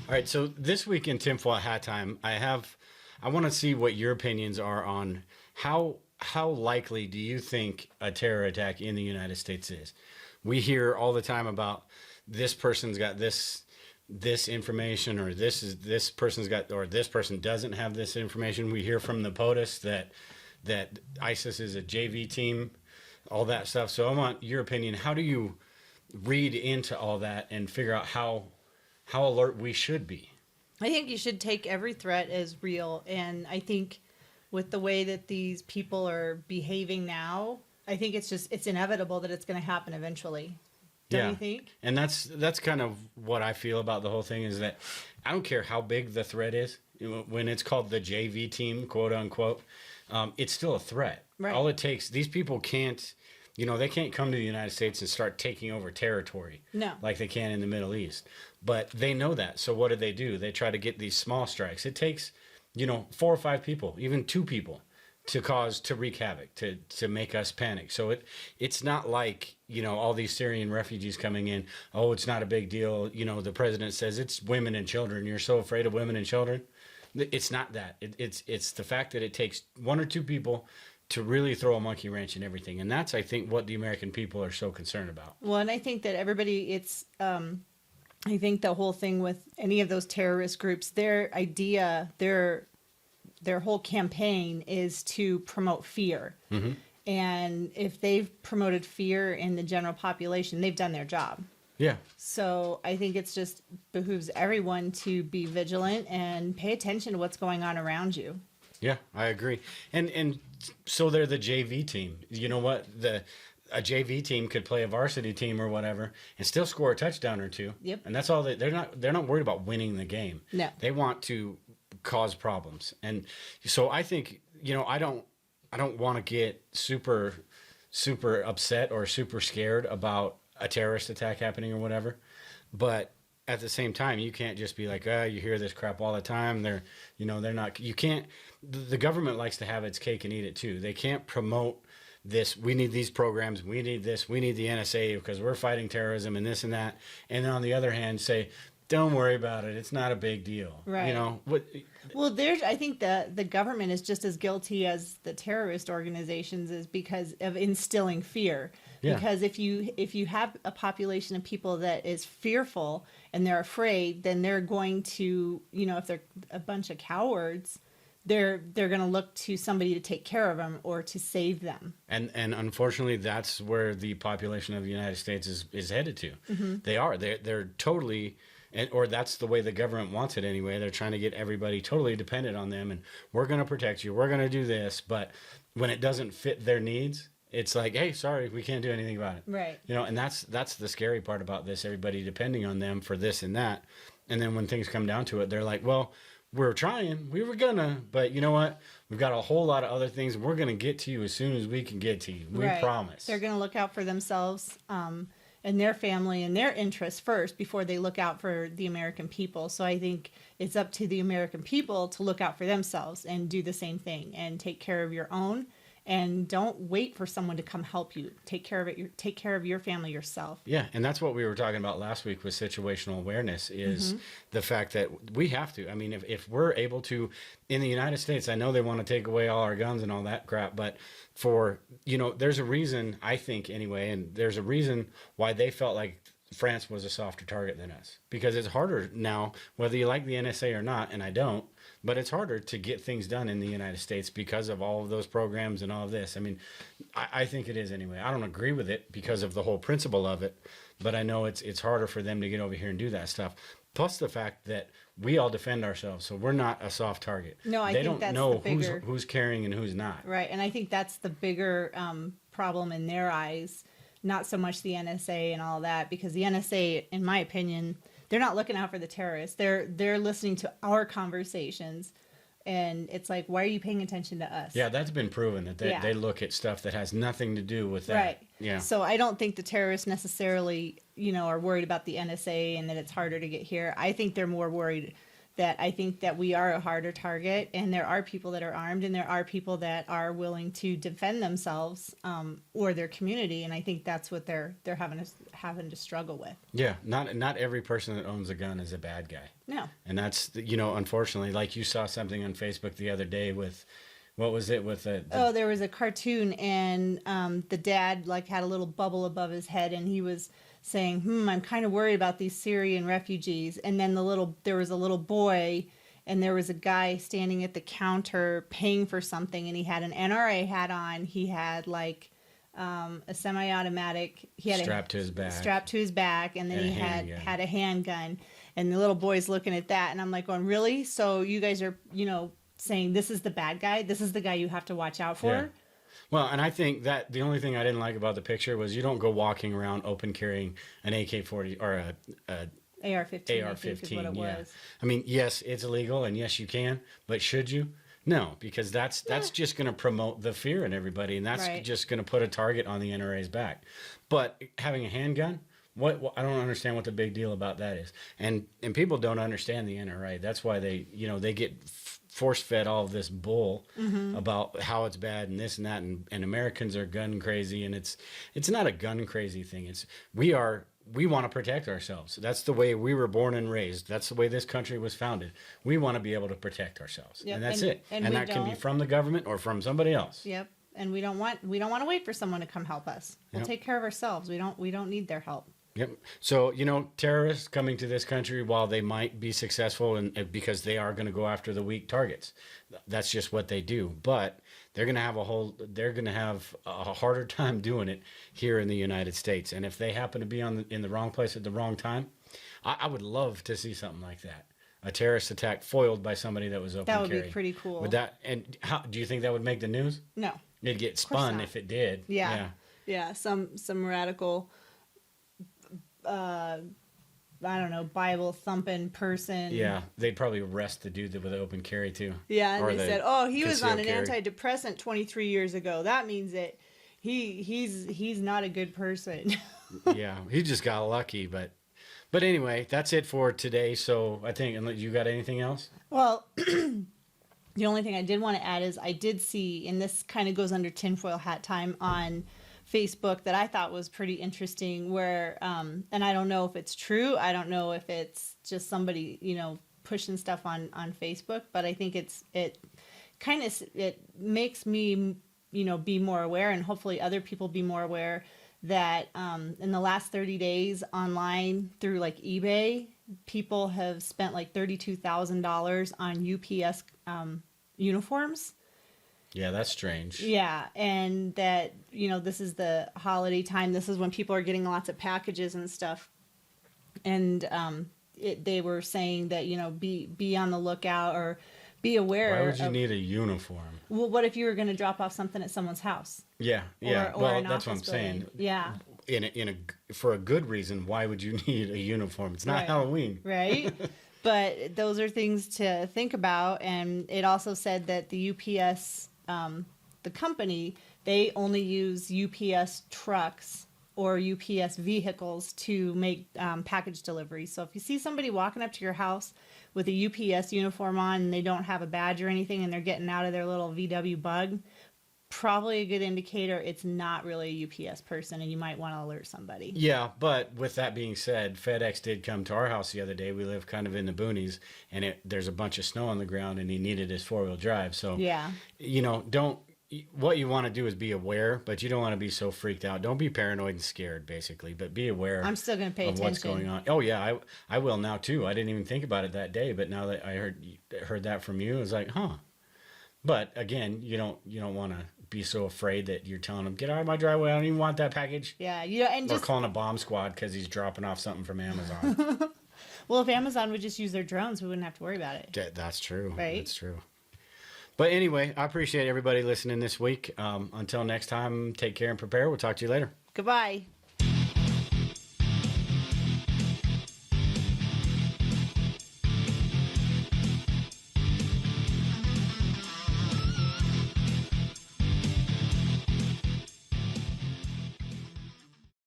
All right, so this week in Tinfoil Hat Time, I want to see what your opinions are on how likely do you think a terror attack in the United States is? We hear all the time about this person's got this information, or this person's got, or this person doesn't have this information. We hear from the POTUS that ISIS is a JV team, all that stuff. So I want your opinion. How do you read into all that and figure out how alert we should be? I think you should take every threat as real. And I think with the way that these people are behaving now, I think it's inevitable that it's going to happen eventually. Don't you think? And that's kind of what I feel about the whole thing, is that I don't care how big the threat is. When it's called the JV team, quote unquote, it's still a threat. Right. All it takes, these people can't, they can't come to the United States and start taking over territory. No. Like they can in the Middle East. But they know that. So what do? They try to get these small strikes. It takes, 4 or 5 people, even 2 people, to wreak havoc, to make us panic. So it's not like, all these Syrian refugees coming in. Oh, it's not a big deal. The president says it's women and children. You're so afraid of women and children. It's not that. It's the fact that it takes 1 or 2 people to really throw a monkey wrench in everything. And that's, I think, what the American people are so concerned about. Well, and I think that everybody, I think the whole thing with any of those terrorist groups, their idea, their whole campaign is to promote fear. Mm-hmm. And if they've promoted fear in the general population, they've done their job. Yeah. So I think it's just behooves everyone to be vigilant and pay attention to what's going on around you. Yeah, I agree. And so they're the JV team. You know what? A JV team could play a varsity team or whatever and still score a touchdown or 2. Yep. And that's all they're not worried about winning the game. No. They want to cause problems. And so I think, I don't want to get super upset or super scared about a terrorist attack happening or whatever. But at the same time, you can't just be like, you hear this crap all the time. They're not, you can't, the government likes to have its cake and eat it too. They can't promote this. We need these programs. We need this. We need the NSA because we're fighting terrorism and this and that. And then on the other hand, say, don't worry about it. It's not a big deal. Right. Well, I think the government is just as guilty as the terrorist organizations is because of instilling fear. Yeah. Because if you have a population of people that is fearful and they're afraid, then they're going to, if they're a bunch of cowards, they're going to look to somebody to take care of them or to save them. And unfortunately, that's where the population of the United States is headed to. Mm-hmm. They're totally. Or that's the way the government wants it anyway. They're trying to get everybody totally dependent on them. And we're going to protect you. We're going to do this. But when it doesn't fit their needs, it's like, hey, sorry, we can't do anything about it. Right. And that's the scary part about this. Everybody depending on them for this and that. And then when things come down to it, they're like, well, we're trying. We were going to. But you know what? We've got a whole lot of other things. We're going to get to you as soon as we can get to you. We promise. They're going to look out for themselves. And their family and their interests first before they look out for the American people. So I think it's up to the American people to look out for themselves and do the same thing and take care of your own. And don't wait for someone to come help you. Take care of it. Take care of your family yourself. Yeah, and that's what we were talking about last week with situational awareness is the fact that we have to. I mean, if we're able to, in the United States, I know they want to take away all our guns and all that crap, but there's a reason, I think anyway, and there's a reason why they felt like France was a softer target than us. Because it's harder now, whether you like the NSA or not, and I don't, but it's harder to get things done in the United States because of all of those programs and all of this. I mean, I think it is anyway. I don't agree with it because of the whole principle of it, but I know it's harder for them to get over here and do that stuff. Plus the fact that we all defend ourselves, so we're not a soft target. No, I they think don't that's know the bigger, who's carrying and who's not. Right, and I think that's the bigger problem in their eyes, not so much the NSA and all that, because the NSA, in my opinion, they're not looking out for the terrorists. They're listening to our conversations, and it's like, why are you paying attention to us? Yeah, that's been proven that they look at stuff that has nothing to do with that. Right. Yeah. So I don't think the terrorists necessarily, are worried about the NSA and that it's harder to get here. I think they're more worried I think that we are a harder target, and there are people that are armed, and there are people that are willing to defend themselves or their community, and I think that's what they're having to struggle with. Yeah, not every person that owns a gun is a bad guy. No. And that's, unfortunately, like you saw something on Facebook the other day with, what was it with there was a cartoon, and the dad like had a little bubble above his head, and he was saying, I'm kind of worried about these Syrian refugees. And then there was a little boy, and there was a guy standing at the counter paying for something, and he had an NRA hat on. He had like a semi-automatic. He had strapped to his back, and then he had a handgun. And the little boy's looking at that, and I'm like going, really? So you guys are, saying this is the bad guy? This is the guy you have to watch out for? Yeah. Well, and I think that the only thing I didn't like about the picture was you don't go walking around open carrying an AK-40 or a AR-15. AR-15, what it was. I mean, yes, it's illegal, and yes, you can, but should you? No, because that's just going to promote the fear in everybody, and that's just going to put a target on the NRA's back. But having a handgun, what I don't understand what the big deal about that is, and people don't understand the NRA. That's why they get force-fed all of this bull about how it's bad and this and that, and Americans are gun crazy, and it's not a gun crazy thing. We want to protect ourselves. That's the way we were born and raised. That's the way this country was founded. We want to be able to protect ourselves, and that's it. And that can be from the government or from somebody else. Yep. And we don't want to wait for someone to come help us. We'll take care of ourselves. We don't need their help. Yep. So, terrorists coming to this country, while they might be successful and because they are going to go after the weak targets, that's just what they do. But they're going to have a harder time doing it here in the United States. And if they happen to be in the wrong place at the wrong time, I would love to see something like that. A terrorist attack foiled by somebody that was open carry. That would be pretty cool. How do you think that would make the news? No. It'd get spun if it did. Yeah. Some radical I don't know, Bible thumping person. Yeah, they'd probably arrest the dude with the open carry too. Yeah, and they said, he was on an antidepressant 23 years ago. That means that he's not a good person. Yeah, he just got lucky, but anyway, that's it for today. So I think, unless you got anything else? Well, the only thing I did want to add is I did see, and this kind of goes under tinfoil hat time on Facebook, that I thought was pretty interesting, where and I don't know if it's true, I don't know if it's just somebody pushing stuff on Facebook, but I think it makes me be more aware, and hopefully other people be more aware, that in the last 30 days online through like eBay, people have spent like $32,000 on UPS uniforms. Yeah, that's strange. Yeah, and that, this is the holiday time. This is when people are getting lots of packages and stuff. And they were saying that, be on the lookout or be aware. Why would you need a uniform? Well, what if you were going to drop off something at someone's house? Yeah. Or well, that's what I'm building. saying. Yeah. For a good reason, why would you need a uniform? It's not Halloween. Right. But those are things to think about. And it also said that the UPS, the company, they only use UPS trucks or UPS vehicles to make package deliveries. So if you see somebody walking up to your house with a UPS uniform on and they don't have a badge or anything and they're getting out of their little VW bug, probably a good indicator it's not really a UPS person, and you might want to alert somebody. Yeah, but with that being said, FedEx did come to our house the other day. We live kind of in the boonies, and there's a bunch of snow on the ground, and he needed his 4-wheel drive. So, yeah, what you want to do is be aware, but you don't want to be so freaked out. Don't be paranoid and scared, basically, but be aware. I'm still going to pay attention. What's going on. Oh yeah, I will now too. I didn't even think about it that day, but now that I heard that from you, it's like, huh. But again, you don't want to be so afraid that you're telling them, get out of my driveway, I don't even want that package. Yeah, and or calling a bomb squad because he's dropping off something from Amazon. Well, if Amazon would just use their drones, we wouldn't have to worry about it. That's true. Right? That's true. But anyway, I appreciate everybody listening this week. Until next time, take care and prepare. We'll talk to you later. Goodbye.